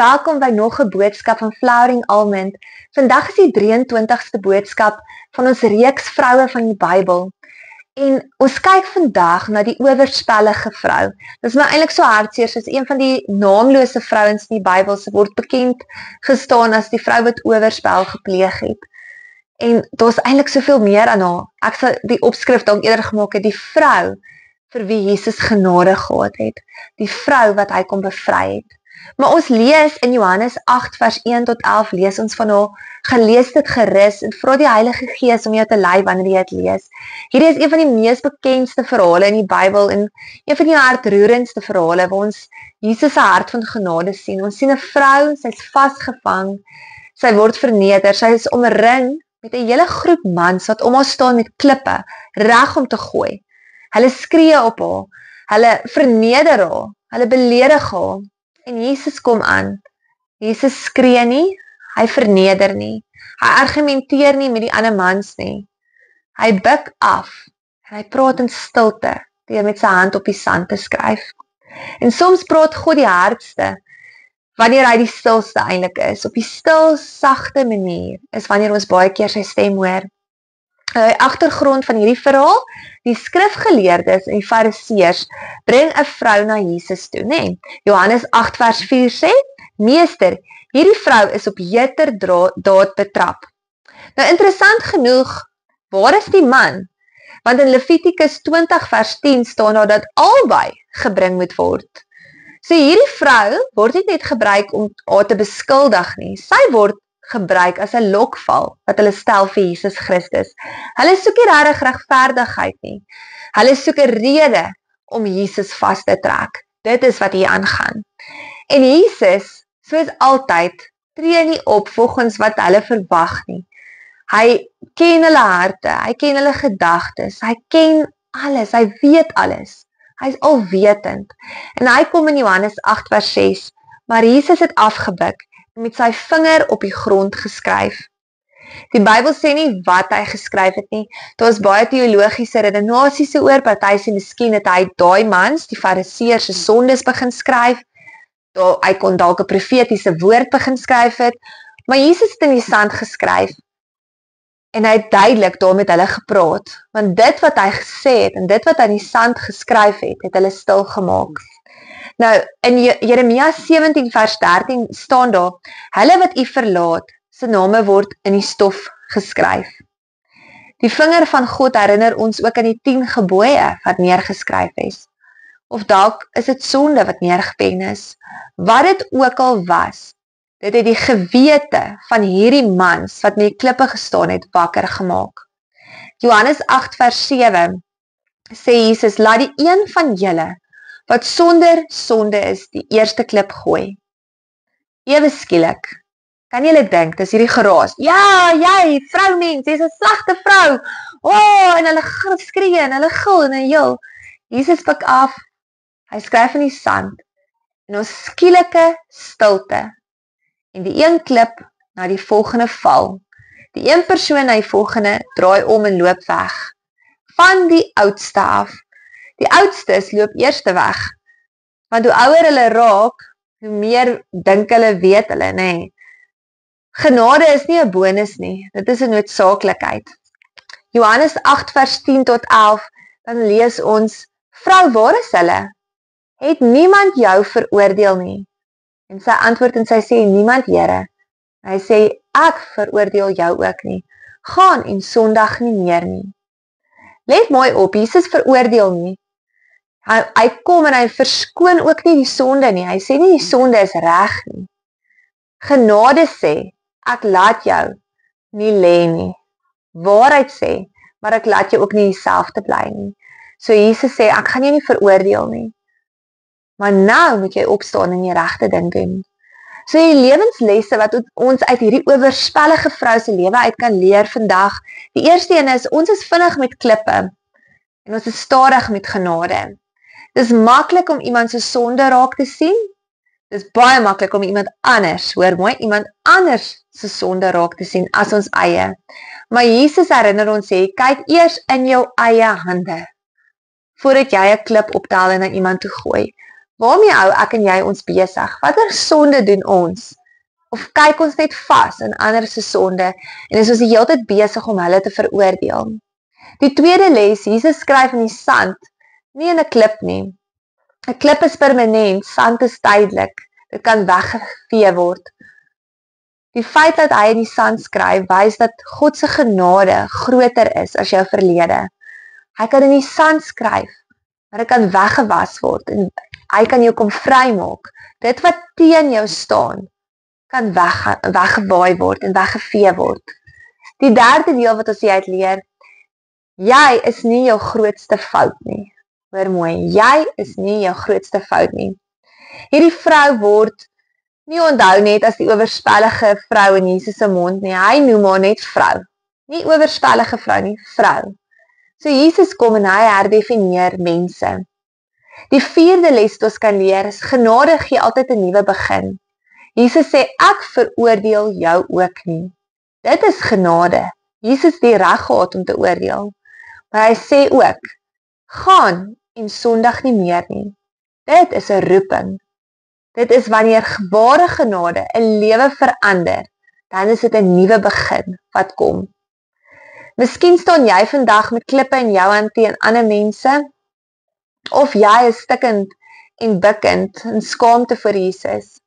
Welkom by nog 'n boodskap van Flowering Almond. Vandag is die 23ste boodskap van ons reeks vroue van die Bybel. En ons kyk vandag na die oorspellige vrou. Dit is my eintlik so hartseer, sy is een van die naamlose vrouens in die Bybel. Sy word bekend gestaan as die vrou wat oorspel gepleeg het. En daar's eintlik soveel meer aan haar. Ek sal die opskrif dalk eerder gemaak het, die vrou vir wie Jesus genade gehad het. Die vrou wat hy kom bevry het. Maar ons lees in Johannes 8 vers 1 tot 11, lees ons van haar, gaan lees dit gerus en vra die Heilige Gees om jou te lei wanneer jy dit lees. Hierdie is een van die mees bekendste verhale in die Bybel en een van die hartroerendste verhale waar ons Jesus se hart van genade sien. Ons sien 'n vrou, sy is vasgevang, sy word verneder, sy is omring met 'n hele groep mans wat om haar staan met klippe, reg om te gooi. Hulle skree op haar, hulle verneder haar, hulle beledig haar. En Jesus kom aan. Jesus skree nie, hy verneder nie. Hy argumenteer nie met die ander mans nie. Hy buig af en hy praat in stilte deur met sy hand op die sand te skryf. En soms praat God die hardste wanneer hy die stilste eintlik is. Op die stil, sagte manier is wanneer ons baie keer sy stem hoor. Die agtergrond van hierdie verhaal, die skrifgeleerdes en die fariseërs bring 'n vrou na Jesus toe, né? Johannes 8 vers 4 sê, Meester, hierdie vrou is op heterdaad betrap. Nou interessant genoeg, waar is die man? Want in Levitikus 20 vers 10 staan daar dat albei gebring moet word. So hierdie vrou word nie net gebruik om haar te beskuldig nie, sy word gebruik as 'n lokval wat hulle stel vir Jesus Christus. Hulle soek nie regtig regverdigheid nie. Hulle soek 'n rede om Jesus vas te trek. Dit is wat hier aangaan. En Jesus, soos altyd, tree nie op volgens wat hulle verwag nie. Hy ken hulle harte, hy ken hulle gedagtes, hy ken alles, hy weet alles. Hy is alwetend. En hy kom in Johannes 8 vers 6, maar Jesus het afgebuk met sy vinger op die grond geskryf. Die Bybel sê nie wat hy geskryf het nie. Daar is baie teologiese redenasies oor, party sê miskien het hy daai mans, die fariseërs se sondes begin skryf. Hy kon dalk 'n profetiese woord begin skryf het, maar Jesus het in die sand geskryf. En hy het duidelik daar met hulle gepraat, want dit wat hy gesê het en dit wat hy in die sand geskryf het hulle stil gemaak. Nou, in Jeremia 17 vers 13 staan daar, hulle wat u verlaat, se name word in die stof geskryf. Die vinger van God herinner ons ook aan die 10 gebooie wat neergeskryf is. Of dalk is dit sonde wat neergepen is. Wat dit ook al was, dit het die gewete van hierdie mans wat met die klippe gestaan het, wakker gemaak. Johannes 8 vers 7 sê Jesus, laat die een van julle wat sonder sonde is, die eerste klip gooi. Ewe skielik, kan julle dink, dis hierdie geraas, ja, jy, vroumens, jy's 'n slegte vrou, en hulle skree, en hulle gil, en heel, Jesus pik af, hy skryf in die sand, en ons skielike stilte, en die een klip na die volgende val, die een persoon na die volgende, draai om en loop weg, van die oudste af. Die oudstes loop eerste weg, want hoe ouer hulle raak, hoe meer dink hulle weet hulle, nee. Genade is nie 'n bonus nie, dit is 'n noodsaaklikheid. Johannes 8 vers 10 tot 11, dan lees ons, vrou, waar is hulle? Het niemand jou veroordeel nie? En sy antwoord en sy sê, niemand, Here. Hy sê, ek veroordeel jou ook nie. Gaan en sondig nie meer nie. Let mooi op, Jesus veroordeel nie. Hy kom en hy verskoon ook nie die sonde nie. Hy sê nie die sonde is reg nie. Genade sê, ek laat jou nie lê nie. Waarheid sê, maar ek laat jou ook nie dieselfde bly nie. So Jesus sê, ek gaan jou nie veroordeel nie. Maar nou moet jy opstaan en die regte ding doen. So die lewenslesse wat ons uit hierdie oorspellige vrou se lewe uit kan leer vandag. Die eerste een is, ons is vinnig met klippe en ons is stadig met genade. Dis maklik om iemand se sonde raak te sien. Dis baie maklik om iemand anders, hoor mooi, iemand anders se sonde raak te sien as ons eie. Maar Jesus herinner ons sê, kyk eers in jou eie hande, voordat jy 'n klip optel en na iemand toe gooi. Waarmee hou ek en jy ons besig? Watter sonde doen ons? Of kyk ons net vas in ander se sonde en is ons die hele tyd besig om hulle te veroordeel? Die tweede les, Jesus skryf in die sand, nie in 'n klip nie. 'n Klip is permanent, sand is tydelik. Dit kan weggevee word. Die feit dat hy in die sand skryf, wys dat God se genade groter is as jou verlede. Hy kan in die sand skryf, maar dit kan weggewas word en hy kan jou kom vrymaak. Dit wat teen jou staan, kan weggewaai word en weggevee word. Die derde deel wat ons hieruit leer, jy is nie jou grootste fout nie. Hoor mooi, jy is nie jou grootste fout nie. Hierdie vrou word nie onthou net as die oorspellige vrou in Jesus se mond nie. Hy noem haar net vrou. Nie oorspellige vrou nie, vrou. So Jesus kom en hy herdefinieer mense. Die vierde les wat ons kan leer is, genade gee altyd 'n nuwe begin. Jesus sê, ek veroordeel jou ook nie. Dit is genade. Jesus die reg gehad om te oordeel. Maar hy sê ook, gaan en sondig nie meer nie. Dit is 'n roeping. Dit is wanneer ware genade 'n lewe verander, dan is dit 'n nuwe begin wat kom. Miskien staan jy vandag met klippe in jou hand teen ander mense, of jy is stikkend en bukkend in skaamte vir Jesus.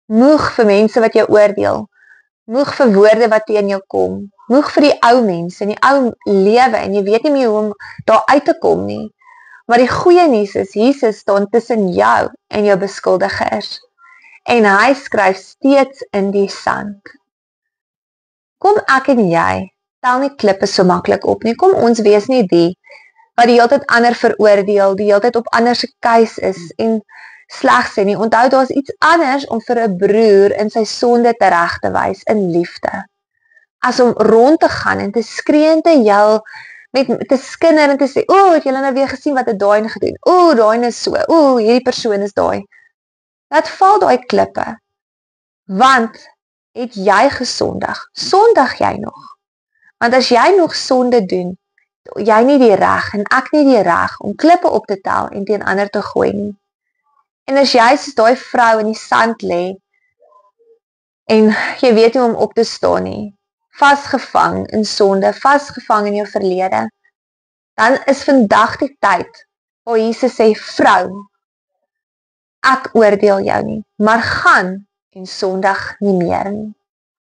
Moeg vir mense wat jou oordeel, moeg vir woorde wat teen jou kom, moeg vir die ou mense en die ou lewe en jy weet nie meer hoe om daar uit te kom nie. Maar die goeie nuus is, Jesus staan tussen jou en jou beskuldigers. En hy skryf steeds in die sand. Kom ek en jy, tel nie klippe so maklik op nie. Kom ons wees nie die, wat die hele tyd ander veroordeel, die hele tyd op ander se keus is en sleg sê nie. Onthou, daar is iets anders om vir 'n broer in sy sonde reg te wys in liefde. As om rond te gaan en te skree en te jel, met te skinder en te sê, het julle nou weer gesien wat het daai gedoen? Daai is so. Hierdie persoon is daai. Laat val daai klippe. Want het jy gesondig? Sondig jy nog? Want as jy nog sonde doen, jy nie die reg en ek nie die reg om klippe op te tel en teen ander te gooi nie. En as jy soos daai vrou in die sand lê en jy weet nie hoe om op te staan nie, vasgevang in sonde, vasgevang in jou verlede, dan is vandag die tyd waar Jesus sê, vrou, ek oordeel jou nie, maar gaan en sondig nie meer nie.